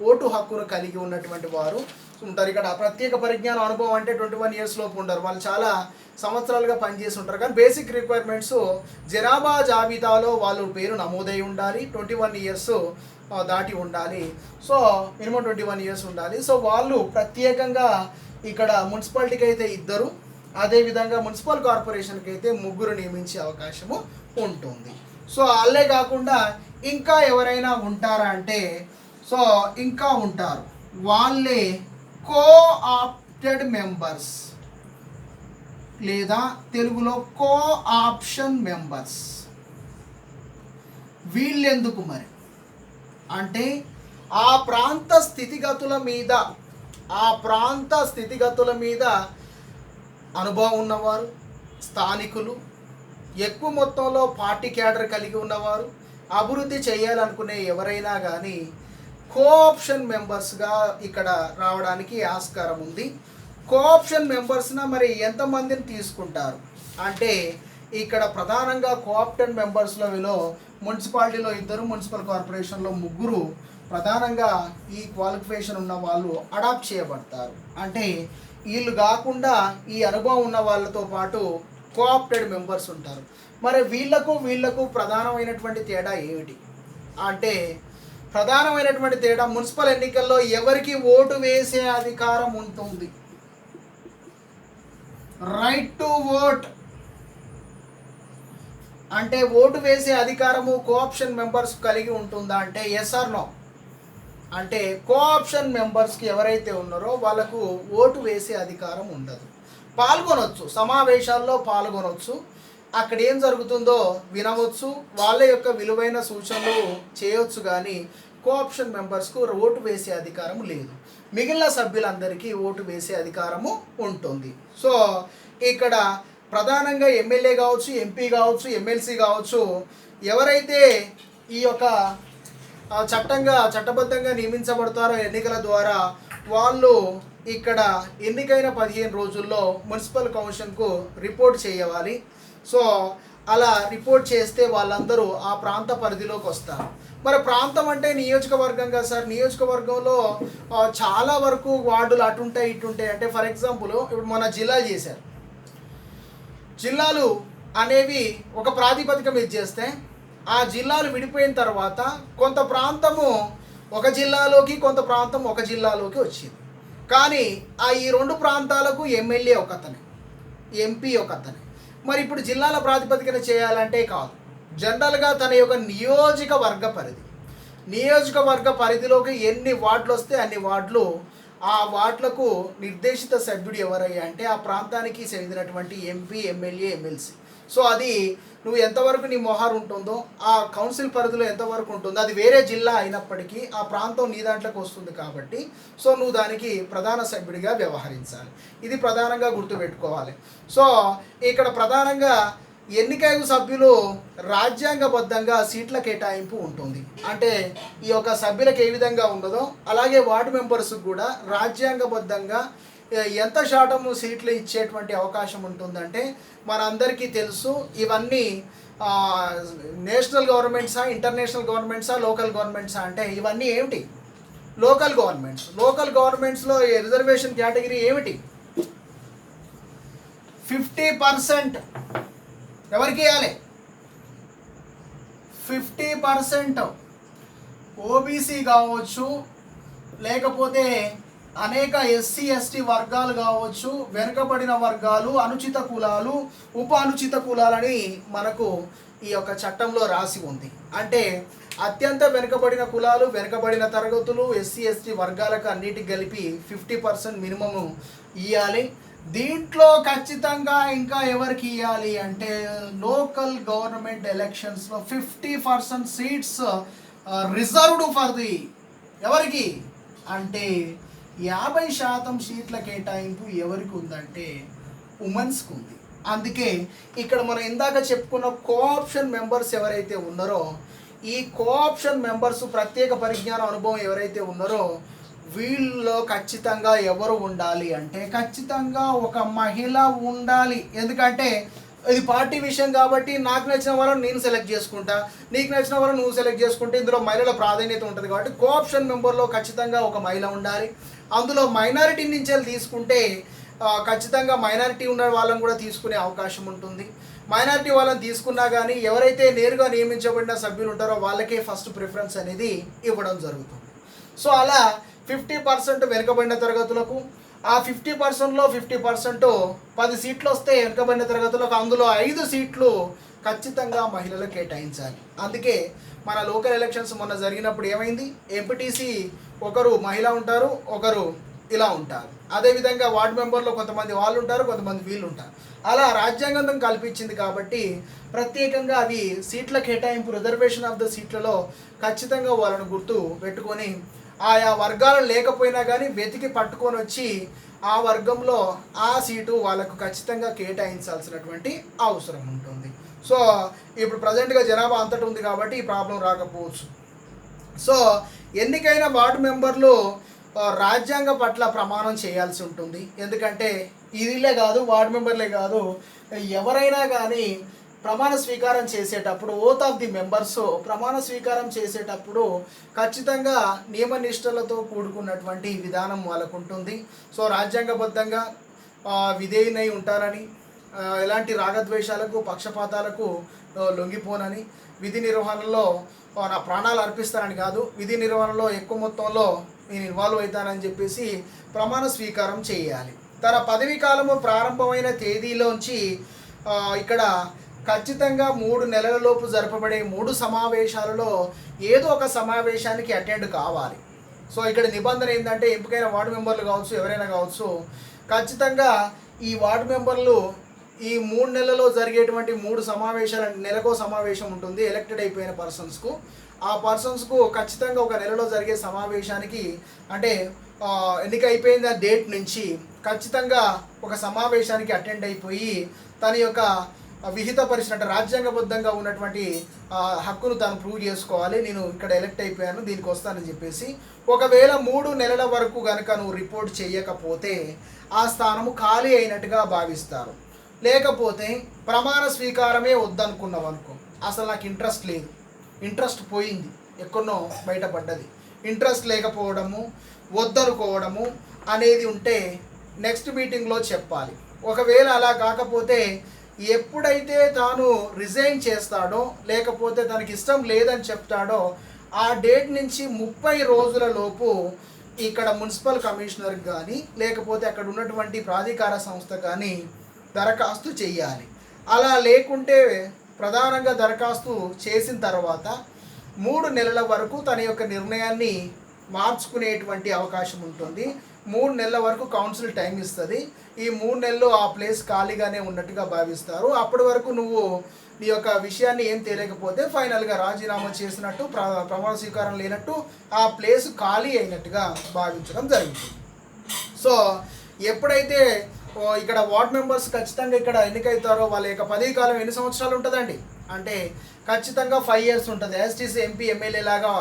ఓటు హక్కును కలిగి ఉన్నటువంటి వారు ఉంటారు. ఇక్కడ ప్రత్యేక పరిజ్ఞానం అనుభవం అంటే 21 ఇయర్స్ లోపు ఉండరు, వాళ్ళు చాలా సంవత్సరాలుగా పనిచేసి ఉంటారు. కానీ బేసిక్ రిక్వైర్మెంట్స్ జనాభా జాబితాలో వాళ్ళు పేరు నమోదై ఉండాలి, 21 ఇయర్స్ దాటి ఉండాలి. సో మినిమం 21 ఇయర్స్ ఉండాలి. సో వాళ్ళు ప్రత్యేకంగా ఇక్కడ మున్సిపాలిటీకి అయితే 2, అదేవిధంగా మున్సిపల్ కార్పొరేషన్కి అయితే 3 నియమించే అవకాశము ఉంటుంది. సో వాళ్ళే కాకుండా ఇంకా ఎవరైనా ఉంటారా అంటే, సో ఇంకా ఉంటారు, వాళ్ళే కోఆప్టెడ్ మెంబర్స్ లేదా తెలుగులో కోఆప్షన్ మెంబర్స్. వీళ్ళెందుకు మరి అంటే ఆ ప్రాంత స్థితిగతుల మీద అనుభవం ఉన్నవారు, స్థానికులు, ఎక్కువ మొత్తంలో పార్టీ క్యాడర్ కలిగి ఉన్నవారు, అభివృద్ధి చేయాలనుకునే ఎవరైనా కానీ కోఆప్షన్ మెంబర్స్గా ఇక్కడ రావడానికి ఆస్కారం ఉంది. కోఆప్షన్ మెంబర్స్న మరి ఎంతమందిని తీసుకుంటారు అంటే ఇక్కడ ప్రధానంగా కోఆప్టెడ్ మెంబర్స్లో మున్సిపాలిటీలో 2, మున్సిపల్ కార్పొరేషన్లో 3 ప్రధానంగా ఈ క్వాలిఫికేషన్ ఉన్న వాళ్ళు అడాప్ట్ చేయబడతారు. అంటే వీళ్ళు కాకుండా ఈ అనుభవం ఉన్న వాళ్ళతో పాటు కోఆప్టెడ్ మెంబర్స్ ఉంటారు. మరి వీళ్ళకు ప్రధానమైనటువంటి తేడా ఏమిటి అంటే, ప్రధానమైనటువంటి తేడా మున్సిపల్ ఎన్నికల్లో ఎవరికి ఓటు వేసే అధికారం ఉంటుంది, రైట్ టు ఓట్. అంటే ఓటు వేసే అధికారము కోఆప్షన్ మెంబర్స్ కలిగి ఉంటుందా అంటే ఎస్ ఆర్ నో. అంటే కోఆప్షన్ మెంబర్స్కి ఎవరైతే ఉన్నారో వాళ్ళకు ఓటు వేసే అధికారం ఉండదు. పాల్గొనవచ్చు, సమావేశాల్లో పాల్గొనవచ్చు, అక్కడ ఏం జరుగుతుందో వినవచ్చు, వాళ్ళ యొక్క విలువైన సూచనలు చేయవచ్చు. కానీ కోఆప్షన్ మెంబర్స్కు ఓటు వేసే అధికారం లేదు. మిగిలిన సభ్యులందరికీ ఓటు వేసే అధికారము ఉంటుంది. సో ఇక్కడ ప్రధానంగా ఎమ్మెల్యే కావచ్చు, ఎంపీ కావచ్చు, ఎమ్మెల్సీ కావచ్చు, ఎవరైతే ఈ యొక్క చట్టబద్ధంగా నియమించబడతారో ఎన్నికల ద్వారా వాళ్ళు ఇక్కడ ఎన్నికైన 15 రోజుల్లో మున్సిపల్ కమిషన్కు రిపోర్ట్ చేయాలి. సో అలా రిపోర్ట్ చేస్తే వాళ్ళందరూ ఆ ప్రాంత పరిధిలోకి వస్తారు. మరి ప్రాంతం అంటే నియోజకవర్గం కదా సార్, నియోజకవర్గంలో చాలా వరకు వార్డులు అటుంటాయి ఇటుంటాయి. అంటే ఫర్ ఎగ్జాంపుల్ ఇప్పుడు మన జిల్లాలు చేశారు, జిల్లాలు అనేవి ఒక ప్రాతిపదిక మీద చేస్తే ఆ జిల్లాలు విడిపోయిన తర్వాత కొంత ప్రాంతము ఒక జిల్లాలోకి, కొంత ప్రాంతం ఒక జిల్లాలోకి వచ్చింది. కానీ ఈ 2 ప్రాంతాలకు ఎమ్మెల్యే ఒకతనే, ఎంపీ ఒకతనే. మరి ఇప్పుడు జిల్లాల ప్రాతిపదికన చేయాలంటే కాదు, జనరల్గా తన యొక్క నియోజకవర్గ పరిధిలోకి ఎన్ని వార్డులు వస్తే అన్ని వార్డులు, ఆ వార్డులకు నిర్దేశిత సభ్యుడు ఎవరయ్యా అంటే ఆ ప్రాంతానికి చెందినటువంటి ఎంపీ, ఎమ్మెల్యే, ఎమ్మెల్సీ. సో అది నువ్వు ఎంతవరకు నీ మొహారు ఉంటుందో, ఆ కౌన్సిల్ పరిధిలో ఎంతవరకు ఉంటుందో, అది వేరే జిల్లా అయినప్పటికీ ఆ ప్రాంతం నీ దాంట్లోకి వస్తుంది కాబట్టి సో నువ్వు దానికి ప్రధాన సభ్యుడిగా వ్యవహరించాలి. ఇది ప్రధానంగా గుర్తుపెట్టుకోవాలి. సో ఇక్కడ ప్రధానంగా ఎన్నికైన సభ్యులు రాజ్యాంగబద్ధంగా సీట్ల కేటాయింపు ఉంటుంది. అంటే ఈ యొక్క సభ్యులకు ఏ విధంగా ఉండదో అలాగే వార్డు మెంబర్స్కి కూడా రాజ్యాంగబద్ధంగా ఎంత శాతము సీట్లు ఇచ్చేటువంటి అవకాశం ఉంటుందంటే మనందరికీ తెలుసు. ఇవన్నీ నేషనల్ గవర్నమెంట్సా, ఇంటర్నేషనల్ గవర్నమెంట్సా, లోకల్ గవర్నమెంట్సా అంటే ఇవన్నీ ఏమిటి? Local governments. లోకల్ గవర్నమెంట్స్లో రిజర్వేషన్ కేటగిరీ ఏమిటి? 50% ఎవరికి ఇవ్వాలి? 50% ఓబీసీ కావచ్చు, లేకపోతే అనేక ఎస్సీ ఎస్టీ వర్గాలు కావచ్చు, వెనుకబడిన వర్గాలు, అనుచిత కులాలు, ఉప అనుచిత కులాలని మనకు ఈ యొక్క చట్టంలో రాసి ఉంది. అంటే అత్యంత వెనుకబడిన కులాలు, వెనుకబడిన తరగతులు, ఎస్సీ ఎస్టీ వర్గాలకు అన్నిటికి కలిపి 50% మినిమము ఇవ్వాలి. దీంట్లో ఖచ్చితంగా ఇంకా ఎవరికి ఇవ్వాలి అంటే లోకల్ గవర్నమెంట్ ఎలక్షన్స్లో 50% సీట్స్ రిజర్వ్డ్ ఫర్ ది ఎవరికి అంటే 50% సీట్ల కేటాయింపు ఎవరికి ఉందంటే ఉమెన్స్కి ఉంది. అందుకే ఇక్కడ మనం ఇందాక చెప్పుకున్న కోఆప్షన్ మెంబర్స్ ఎవరైతే ఉన్నారో ఈ కోఆప్షన్ మెంబర్స్ ప్రత్యేక పరిజ్ఞాన అనుభవం ఎవరైతే ఉన్నారో వీళ్ళలో ఖచ్చితంగా ఎవరు ఉండాలి అంటే ఖచ్చితంగా ఒక మహిళ ఉండాలి. ఎందుకంటే ఇది పార్టీ విషయం కాబట్టి నాకు నచ్చిన వాళ్ళని నేను సెలెక్ట్ చేసుకుంటా, నీకు నచ్చిన వాళ్ళని నువ్వు సెలెక్ట్ చేసుకుంటే ఇందులో మహిళల ప్రాధాన్యత ఉంటుంది కాబట్టి కోఆప్షన్ మెంబర్లో ఖచ్చితంగా ఒక మహిళ ఉండాలి. అందులో మైనారిటీ నుంచి తీసుకుంటే ఖచ్చితంగా మైనారిటీ ఉన్న వాళ్ళని కూడా తీసుకునే అవకాశం ఉంటుంది. మైనారిటీ వాళ్ళని తీసుకున్నా కానీ ఎవరైతే నేరుగా నియమించబడిన సభ్యులు ఉంటారో వాళ్ళకే ఫస్ట్ ప్రిఫరెన్స్ అనేది ఇవ్వడం జరుగుతుంది. సో అలా 50% వెనుకబడిన తరగతులకు, ఆ 50%లో 50% 10 సీట్లు వస్తే వెనుకబడిన తరగతులకు అందులో 5 సీట్లు ఖచ్చితంగా మహిళలకు కేటాయించాలి. అందుకే మన లోకల్ ఎలక్షన్స్ మొన్న జరిగినప్పుడు ఏమైంది, ఎంపీటీసీ ఒకరు మహిళ ఉంటారు, ఒకరు ఇలా ఉంటారు. అదేవిధంగా వార్డు మెంబర్లో కొంతమంది వాళ్ళు ఉంటారు, కొంతమంది వీళ్ళు ఉంటారు. అలా రాజ్యాంగం కల్పించింది కాబట్టి ప్రత్యేకంగా అవి సీట్ల కేటాయింపు రిజర్వేషన్ ఆఫ్ ద సీట్లలో ఖచ్చితంగా వాళ్ళను గుర్తు పెట్టుకొని ఆయా వర్గాలు లేకపోయినా కానీ వెతికి పట్టుకొని వచ్చి ఆ వర్గంలో ఆ సీటు వాళ్ళకు ఖచ్చితంగా కేటాయించాల్సినటువంటి అవసరం ఉంటుంది. సో ఇప్పుడు ప్రజెంట్గా జనాభా అంతటి ఉంది కాబట్టి ఈ ప్రాబ్లం రాకపోవచ్చు. సో ఎన్నికైన వార్డు మెంబర్లు రాజ్యాంగ పట్ల ప్రమాణం చేయాల్సి ఉంటుంది. ఎందుకంటే ఇదిలే కాదు, వార్డు మెంబర్లే కాదు, ఎవరైనా కానీ ప్రమాణ స్వీకారం చేసేటప్పుడు ఓత్ ఆఫ్ ది మెంబర్స్ ప్రమాణ స్వీకారం చేసేటప్పుడు ఖచ్చితంగా నియమనిష్టలతో కూడుకున్నటువంటి విధానం వాళ్ళకు ఉంటుంది. సో రాజ్యాంగబద్ధంగా విధేయునై ఉంటారని, ఎలాంటి రాగద్వేషాలకు పక్షపాతాలకు లొంగిపోనని, విధి నిర్వహణలో నా ప్రాణాలు అర్పిస్తానని కాదు, విధి నిర్వహణలో ఎక్కువ మొత్తంలో నేను ఇన్వాల్వ్ అవుతానని చెప్పేసి ప్రమాణ స్వీకారం చేయాలి. తన పదవీ కాలము ప్రారంభమైన తేదీలోంచి ఇక్కడ ఖచ్చితంగా 3 నెలలలోపు జరపబడే 3 సమావేశాలలో ఏదో ఒక సమావేశానికి అటెండ్ కావాలి. సో ఇక్కడ నిబంధన ఏంటంటే ఎంపికైన వార్డు మెంబర్లు కావచ్చు, ఎవరైనా కావచ్చు, ఖచ్చితంగా ఈ వార్డు మెంబర్లు ఈ 3 నెలల్లో జరిగేటువంటి 3 సమావేశాలు, నెలకో సమావేశం ఉంటుంది ఎలక్టెడ్ అయిపోయిన పర్సన్స్కు. ఆ పర్సన్స్కు ఖచ్చితంగా ఒక నెలలో జరిగే సమావేశానికి అంటే ఎన్నిక అయిపోయిన డేట్ నుంచి ఖచ్చితంగా ఒక సమావేశానికి అటెండ్ అయిపోయి తన యొక్క విహితపరిచినట్టు రాజ్యాంగబద్ధంగా ఉన్నటువంటి హక్కును తాను ప్రూవ్ చేసుకోవాలి. నేను ఇక్కడ ఎలక్ట్ అయిపోయాను, దీనికి వస్తానని చెప్పేసి. ఒకవేళ 3 నెలల వరకు కనుక నువ్వు రిపోర్ట్ చేయకపోతే ఆ స్థానము ఖాళీ అయినట్టుగా భావిస్తారు. లేకపోతే ప్రమాణ స్వీకారమే వద్దనుకున్నావు అనుకో, అసలు నాకు ఇంట్రెస్ట్ లేదు, ఇంట్రెస్ట్ పోయింది, ఎక్కడో బయటపడ్డది, ఇంట్రెస్ట్ లేకపోవడము, వద్దనుకోవడము అనేది ఉంటే నెక్స్ట్ మీటింగ్లో చెప్పాలి. ఒకవేళ అలా కాకపోతే ఎప్పుడైతే తాను రిజైన్ చేస్తాడో లేకపోతే తనకి ఇష్టం లేదని చెప్తాడో ఆ డేట్ నుంచి 30 రోజుల లోపు ఇక్కడ మున్సిపల్ కమిషనర్కి కానీ లేకపోతే అక్కడ ఉన్నటువంటి ప్రాధికార సంస్థ కానీ దరఖాస్తు చేయాలి. అలా లేకుంటే ప్రధానంగా దరఖాస్తు చేసిన తర్వాత 3 నెలల వరకు తన యొక్క నిర్ణయాన్ని మార్చుకునేటువంటి అవకాశం ఉంటుంది. 3 నెలల వరకు కౌన్సిల్ టైం ఇస్తుంది. ఈ 3 నెలలు ఆ ప్లేస్ ఖాళీగానే ఉన్నట్టుగా భావిస్తారు. అప్పటి వరకు నువ్వు నీ యొక్క విషయాన్ని ఏం తెలియకపోతే ఫైనల్గా రాజీనామా చేసినట్టు, ప్రమాణ స్వీకారం లేనట్టు, ఆ ప్లేస్ ఖాళీ అయినట్టుగా భావించడం జరుగుతుంది. సో ఎప్పుడైతే ఇక్కడ వార్డ్ మెంబర్స్ ఖచ్చితంగా ఇక్కడ ఎన్నికవుతారో వాళ్ళ యొక్క పదవీ కాలం ఎన్ని సంవత్సరాలు ఉంటుందండి అంటే ఖచ్చితంగా 5 years ఉంటుంది. యాస్టీస్ ఎంపీ ఎమ్మెల్యే లాగా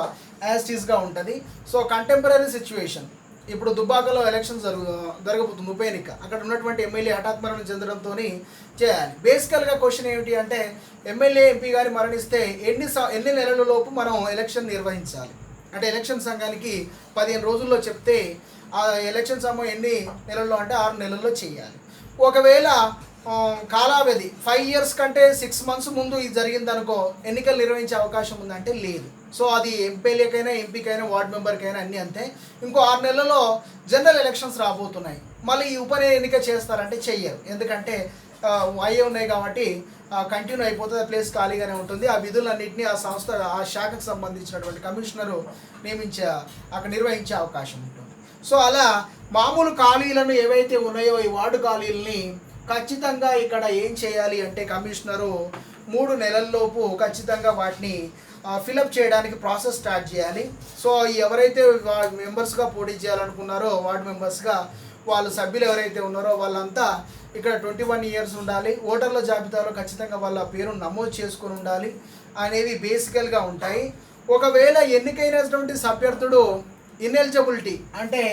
యాస్టీస్గా ఉంటుంది. సో కంటెంపరీ సిచ్యువేషన్, ఇప్పుడు దుబ్బాకలో ఎలక్షన్ జరగబోతుంది, ఉప ఎన్నిక. అక్కడ ఉన్నటువంటి ఎమ్మెల్యే హఠాత్ మరణం చెందడంతో చేయాలి. బేసికల్గా క్వశ్చన్ ఏమిటి అంటే ఎమ్మెల్యే ఎంపీ గారి మరణిస్తే ఎన్ని నెలల లోపు మనం ఎలక్షన్ నిర్వహించాలి అంటే ఎలక్షన్ సంఘానికి 15 రోజుల్లో చెప్తే ఆ ఎలక్షన్ సమయం ఎన్ని నెలల్లో అంటే 6 నెలల్లో చేయాలి. ఒకవేళ కాలావధి 5 years కంటే 6 months ముందు ఇది జరిగిందనుకో ఎన్నికలు నిర్వహించే అవకాశం ఉందంటే లేదు. సో అది ఎమ్మెల్యేకైనా ఎంపీకైనా వార్డు మెంబర్కైనా అన్నీ అంతే. ఇంకో 6 నెలల్లో జనరల్ ఎలక్షన్స్ రాబోతున్నాయి. మళ్ళీ ఈ ఉప ఎన్నిక చేస్తారంటే చెయ్యరు. ఎందుకంటే అయ్యే ఉన్నాయి కాబట్టి కంటిన్యూ అయిపోతుంది, ఆ ప్లేస్ ఖాళీగానే ఉంటుంది. ఆ విధులన్నింటినీ ఆ సంస్థ ఆ శాఖకు సంబంధించినటువంటి కమిషనరు అక్కడ నిర్వహించే అవకాశం ఉంటుంది. సో అలా మామూలు ఖాళీలను ఏవైతే ఉన్నాయో ఈ వార్డు ఖాళీలని ఖచ్చితంగా ఇక్కడ ఏం చేయాలి అంటే కమిషనరు 3 నెలల్లోపు ఖచ్చితంగా వాటిని ఫిలప్ చేయడానికి ప్రాసెస్ స్టార్ట్ చేయాలి. సో ఎవరైతే మెంబర్స్గా పోటీ చేయాలనుకున్నారో వార్డు మెంబర్స్గా వాళ్ళ సభ్యులు ఎవరైతే ఉన్నారో వాళ్ళంతా ఇక్కడ 21 ఇయర్స్ ఉండాలి, ఓటర్ల జాబితాలో ఖచ్చితంగా వాళ్ళ పేరు నమోదు చేసుకొని ఉండాలి అనేవి బేసికల్గా ఉంటాయి. ఒకవేళ ఎన్నికైనటువంటి అభ్యర్థుడు ఇన్ఎలిజిబిలిటీ అంటే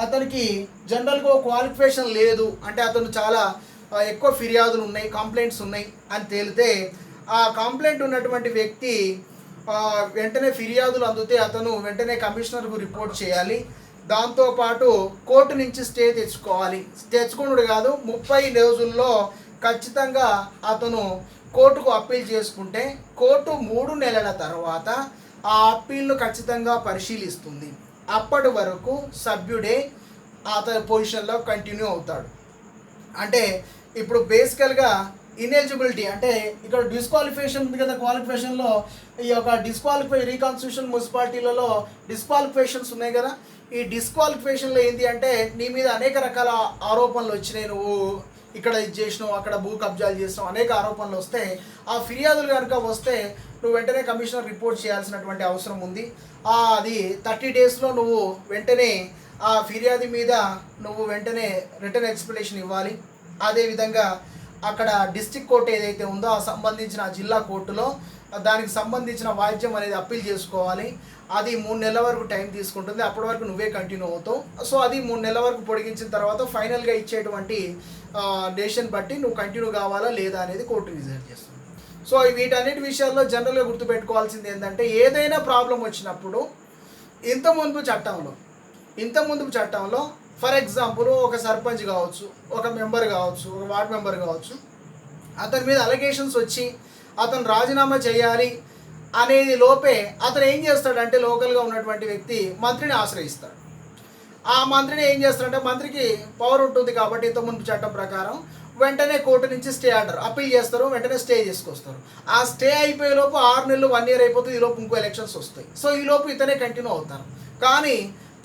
అతనికి జనరల్గా క్వాలిఫికేషన్ లేదు, అంటే అతను చాలా ఎక్కువ ఫిర్యాదులు ఉన్నాయి, కంప్లైంట్స్ ఉన్నాయి అని తేలితే ఆ కంప్లైంట్ ఉన్నటువంటి వ్యక్తి వెంటనే ఫిర్యాదులు అందితే అతను వెంటనే కమిషనర్కు రిపోర్ట్ చేయాలి. దాంతోపాటు కోర్టు నుంచి స్టే తెచ్చుకున్నాడు కాదు, 30 రోజుల్లో ఖచ్చితంగా అతను కోర్టుకు అప్పీల్ చేసుకుంటే కోర్టు 3 నెలల తర్వాత ఆ అప్పీల్ను ఖచ్చితంగా పరిశీలిస్తుంది. అప్పటి వరకు సభ్యుడే అతని పొజిషన్లో కంటిన్యూ అవుతాడు. అంటే ఇప్పుడు బేసికల్గా ఇన్ఎలిజిబిలిటీ అంటే ఇక్కడ డిస్క్వాలిఫికేషన్ ఉంది కదా, క్వాలిఫికేషన్లో ఈ యొక్క రీకాన్స్టిట్యూషన్ మున్సిపాలిటీలలో డిస్క్వాలిఫికేషన్స్ ఉన్నాయి కదా. ఈ డిస్క్వాలిఫికేషన్లో ఏంటి అంటే నీ మీద అనేక రకాల ఆరోపణలు వచ్చినాయి, నువ్వు ఇక్కడ ఇది చేసినావు, అక్కడ భూ కబ్జాలు చేసినావు, అనేక ఆరోపణలు వస్తే ఆ ఫిర్యాదులు కనుక వస్తే నువ్వు వెంటనే కమిషనర్ రిపోర్ట్ చేయాల్సినటువంటి అవసరం ఉంది. అది 30 డేస్లో నువ్వు వెంటనే ఆ ఫిర్యాదు మీద నువ్వు వెంటనే రిటర్న్ ఎక్స్ప్లెనేషన్ ఇవ్వాలి. అదేవిధంగా అక్కడ డిస్ట్రిక్ట్ కోర్టు ఏదైతే ఉందో ఆ సంబంధించిన జిల్లా కోర్టులో దానికి సంబంధించిన వాయిద్యం అనేది అప్పీల్ చేసుకోవాలి. అది 3 నెలల వరకు టైం తీసుకుంటుంది, అప్పటి వరకు నువ్వే కంటిన్యూ అవుతావు. సో అది 3 నెలల వరకు పొడిగించిన తర్వాత ఫైనల్గా ఇచ్చేటువంటి డెసిషన్ బట్టి నువ్వు కంటిన్యూ కావాలా లేదా అనేది కోర్టు డిసైడ్ చేస్తుంది. సో వీటన్నిటి విషయాల్లో జనరల్గా గుర్తుపెట్టుకోవాల్సింది ఏంటంటే ఏదైనా ప్రాబ్లం వచ్చినప్పుడు ఇంత ముందు చట్టంలో ఫర్ ఎగ్జాంపుల్ ఒక సర్పంచ్ కావచ్చు, ఒక మెంబర్ కావచ్చు, ఒక వార్డ్ మెంబర్ కావచ్చు, అతని మీద అలిగేషన్స్ వచ్చి అతను రాజీనామా చేయాలి అనేది లోపే అతను ఏం చేస్తాడంటే లోకల్గా ఉన్నటువంటి వ్యక్తి మంత్రిని ఆశ్రయిస్తాడు. ఆ మంత్రిని ఏం చేస్తాడంటే మంత్రికి పవర్ ఉంటుంది కాబట్టి ఇంతకుముందు చట్టం ప్రకారం వెంటనే కోర్టు నుంచి స్టే ఆర్డర్ అప్పీల్ చేస్తారు, వెంటనే స్టే చేసుకొస్తారు. ఆ స్టే అయిపోయే లోపు 6 నెలలు 1 ఇయర్ అయిపోతుంది, ఈ లోపు ఇంకో ఎలక్షన్స్ వస్తాయి. సో ఈ లోపు ఇతనే కంటిన్యూ అవుతారు. కానీ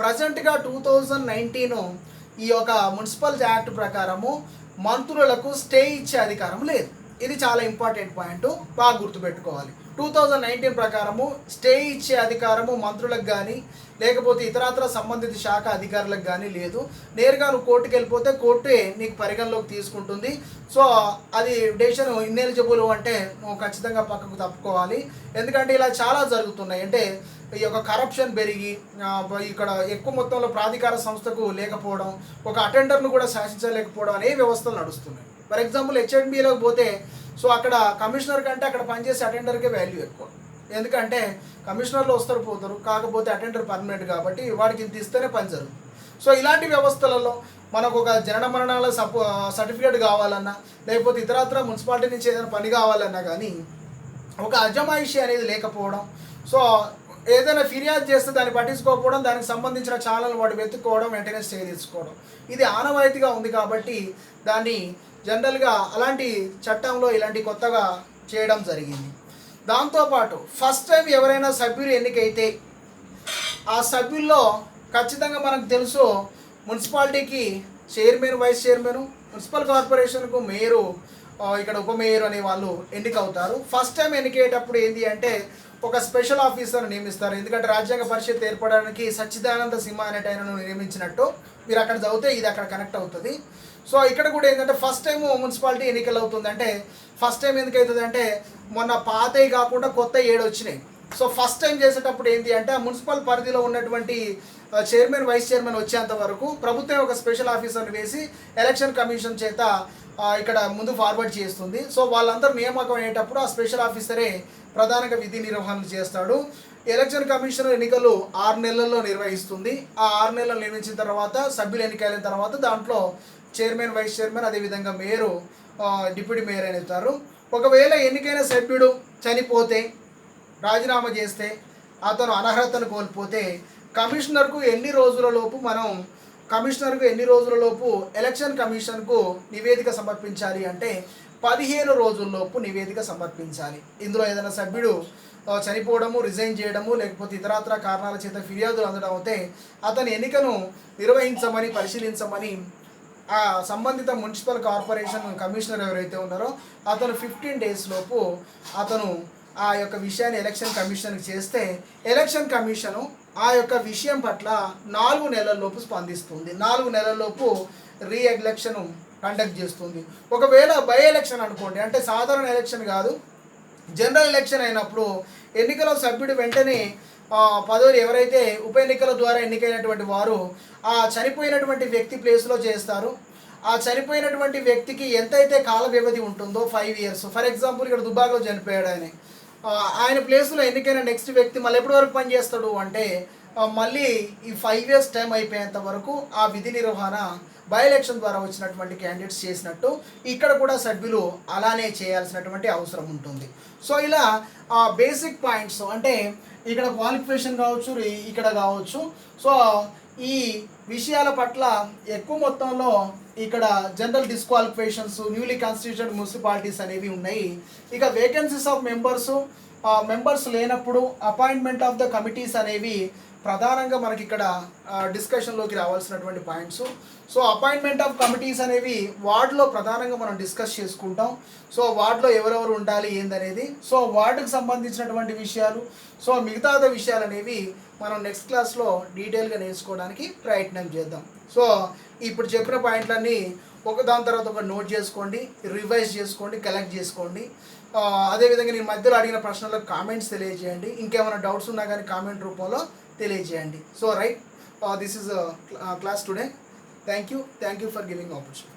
ప్రజెంట్గా 2019 ఈ యొక్క మున్సిపల్ యాక్ట్ ప్రకారము మంత్రులకు స్టే ఇచ్చే అధికారం లేదు. ఇది చాలా ఇంపార్టెంట్ పాయింట్, బాగా గుర్తుపెట్టుకోవాలి. 2019 ప్రకారము స్టే ఇచ్చే అధికారము మంత్రులకు కానీ లేకపోతే ఇతరత్ర సంబంధిత శాఖ అధికారులకు కానీ లేదు. నేరుగా నువ్వు కోర్టుకు వెళ్ళిపోతే కోర్టే నీకు పరిగణలోకి తీసుకుంటుంది. సో అది డెసిషన్ ఇన్ఎలిజిబుల్ అంటే నువ్వు ఖచ్చితంగా పక్కకు తప్పుకోవాలి. ఎందుకంటే ఇలా చాలా జరుగుతున్నాయి. అంటే ఈ యొక్క కరప్షన్ పెరిగి ఇక్కడ ఎక్కువ మొత్తంలో ప్రాధికార సంస్థకు లేకపోవడం, ఒక అటెండర్ను కూడా శాసించలేకపోవడం అనే వ్యవస్థలు నడుస్తున్నాయి. ఫర్ ఎగ్జాంపుల్ హెచ్ఎండిలోకి పోతే సో అక్కడ కమిషనర్ కంటే అక్కడ పనిచేసే అటెండర్కే వాల్యూ ఎక్కువ. ఎందుకంటే కమిషనర్లు వస్తారు పోతారు, కాకపోతే అటెండర్ పర్మనెంట్ కాబట్టి వాడికి ఇంత ఇస్తేనే పని జరుగుతుంది. సో ఇలాంటి వ్యవస్థలలో మనకు ఒక జనన మరణాల సర్టిఫికేట్ కావాలన్నా లేకపోతే ఇతరత్ర మున్సిపాలిటీ నుంచి ఏదైనా పని కావాలన్నా కానీ ఒక అజమాయిషి అనేది లేకపోవడం, సో ఏదైనా ఫిర్యాదు చేస్తే దాన్ని పట్టించుకోకపోవడం, దానికి సంబంధించిన ఛానల్ వాడు వెతుక్కోవడం, వెంటనే స్టే తీసుకోవడం, ఇది ఆనవాయితీగా ఉంది. కాబట్టి దాన్ని జనరల్గా అలాంటి చట్టంలో ఇలాంటి కొత్తగా చేయడం జరిగింది. దాంతోపాటు ఫస్ట్ టైం ఎవరైనా సభ్యులు ఎన్నికైతే ఆ సభ్యుల్లో ఖచ్చితంగా మనకు తెలుసు మున్సిపాలిటీకి చైర్మన్, వైస్ చైర్మన్, మున్సిపల్ కార్పొరేషన్కు మేయరు, ఇక్కడ ఉప మేయర్ అనే వాళ్ళు ఎన్నికవుతారు. ఫస్ట్ టైం ఎన్నికేటప్పుడు ఏంటి అంటే ఒక స్పెషల్ ఆఫీసర్ నియమిస్తారు. ఎందుకంటే రాజ్యాంగ పరిషత్ ఏర్పడడానికి సచ్చిదానంద సింహ అనేట ఆయనను నియమించినట్టు మీరు అక్కడ చదివితే ఇది అక్కడ కనెక్ట్ అవుతుంది. సో ఇక్కడ కూడా ఏంటంటే ఫస్ట్ టైం మున్సిపాలిటీ ఎన్నికలు అవుతుంది. అంటే ఫస్ట్ టైం ఎందుకు అవుతుంది అంటే మొన్న పాతవి కాకుండా కొత్త 7 వచ్చినాయి. సో ఫస్ట్ టైం చేసేటప్పుడు ఏంటి అంటే ఆ మున్సిపల్ పరిధిలో ఉన్నటువంటి చైర్మన్, వైస్ చైర్మన్ వచ్చేంత వరకు ప్రభుత్వం ఒక స్పెషల్ ఆఫీసర్ని వేసి ఎలక్షన్ కమిషన్ చేత ఇక్కడ ముందు ఫార్వర్డ్ చేస్తుంది. సో వాళ్ళందరూ నియామకం అయ్యేటప్పుడు ఆ స్పెషల్ ఆఫీసరే ప్రధానంగా విధి నిర్వహణ చేస్తాడు. ఎలక్షన్ కమిషన్ ఎన్నికలు 6 నెలల్లో నిర్వహిస్తుంది. ఆ 6 నెలలు నిర్వహించిన తర్వాత సభ్యులు ఎన్నికైన తర్వాత దాంట్లో చైర్మన్, వైస్ చైర్మన్, అదేవిధంగా మేయరు, డిప్యూటీ మేయర్ అని అవుతారు. ఒకవేళ ఎన్నికైన సభ్యుడు చనిపోతే, రాజీనామా చేస్తే, అతను అనర్హతను కోల్పోతే కమిషనర్కు ఎన్ని రోజుల లోపు మనం కమిషనర్కు ఎన్ని రోజులలోపు ఎలక్షన్ కమిషన్కు నివేదిక సమర్పించాలి అంటే 15 రోజుల్లోపు నివేదిక సమర్పించాలి. ఇందులో ఏదైనా సభ్యుడు చనిపోవడము, రిజైన్ చేయడము, లేకపోతే ఇతరత్ర కారణాల చేత ఫిర్యాదులు అందడం అయితే అతని ఎన్నికను నిర్వహించమని, పరిశీలించమని ఆ సంబంధిత మున్సిపల్ కార్పొరేషన్ కమిషనర్ ఎవరైతే ఉన్నారో అతను 15 days లోపు అతను ఆ యొక్క విషయాన్ని ఎలక్షన్ కమిషన్కి చేస్తే ఎలక్షన్ కమిషను ఆ యొక్క విషయం పట్ల 4 నెలల్లోపు స్పందిస్తుంది. 4 నెలల్లోపు రీ ఎలక్షన్ కండక్ట్ చేస్తుంది. ఒకవేళ బై ఎలక్షన్ అనుకోండి, అంటే సాధారణ ఎలక్షన్ కాదు, జనరల్ ఎలక్షన్ అయినప్పుడు ఎన్నికల సభ్యుడు వెంటనే పదవులు ఎవరైతే ఉప ఎన్నికల ద్వారా ఎన్నికైనటువంటి వారు ఆ చనిపోయినటువంటి వ్యక్తి ప్లేస్లో చేస్తారు. ఆ చనిపోయినటువంటి వ్యక్తికి ఎంతైతే కాల వ్యవధి ఉంటుందో 5 years, ఫర్ ఎగ్జాంపుల్ ఇక్కడ దుబాకలో చనిపోయాడు ఆయన ప్లేస్లో ఎన్నికైన నెక్స్ట్ వ్యక్తి మళ్ళీ ఎప్పటి వరకు పనిచేస్తాడు అంటే మళ్ళీ ఈ 5 years టైం అయిపోయేంత వరకు ఆ విధి నిర్వహణ బై ఎలక్షన్ ద్వారా వచ్చినటువంటి క్యాండిడేట్స్ చేసినట్టు ఇక్కడ కూడా సభ్యులు అలానే చేయాల్సినటువంటి అవసరం ఉంటుంది. సో ఇలా బేసిక్ పాయింట్స్ అంటే ఇక్కడ క్వాలిఫికేషన్ కావచ్చు, ఇక్కడ కావచ్చు. సో ఈ విషయాల పట్ల ఎక్కువ మొత్తంలో ఇక్కడ general disqualifications, newly constituted municipalities అనేవి ఉన్నాయి. ఇక వేకెన్సీస్ ఆఫ్ మెంబర్స్ లేనప్పుడు అపాయింట్మెంట్ ఆఫ్ ద కమిటీస్ అనేవి ప్రధానంగా మనకి ఇక్కడ డిస్కషన్లోకి రావాల్సినటువంటి points. So appointment of committees అనేవి వార్డులో ప్రధానంగా మనం డిస్కస్ చేసుకుంటాం. సో వార్డులో ఎవరెవరు ఉండాలి ఏందనేది, సో వార్డుకు సంబంధించినటువంటి విషయాలు, సో మిగతా విషయాలు అనేవి మనం నెక్స్ట్ క్లాస్లో డీటెయిల్గా నేర్చుకోవడానికి ప్రయత్నం చేద్దాం. సో ఇప్పుడు చెప్పిన పాయింట్లన్నీ ఒకదాని తర్వాత ఒక నోట్ చేసుకోండి, రివైజ్ చేసుకోండి, కలెక్ట్ చేసుకోండి. అదేవిధంగా నేను మధ్యలో అడిగిన ప్రశ్నలకు కామెంట్స్ తెలియజేయండి. ఇంకేమైనా డౌట్స్ ఉన్నా కానీ కామెంట్ రూపంలో తెలియజేయండి. So right, this is class today. Thank you for giving opportunity.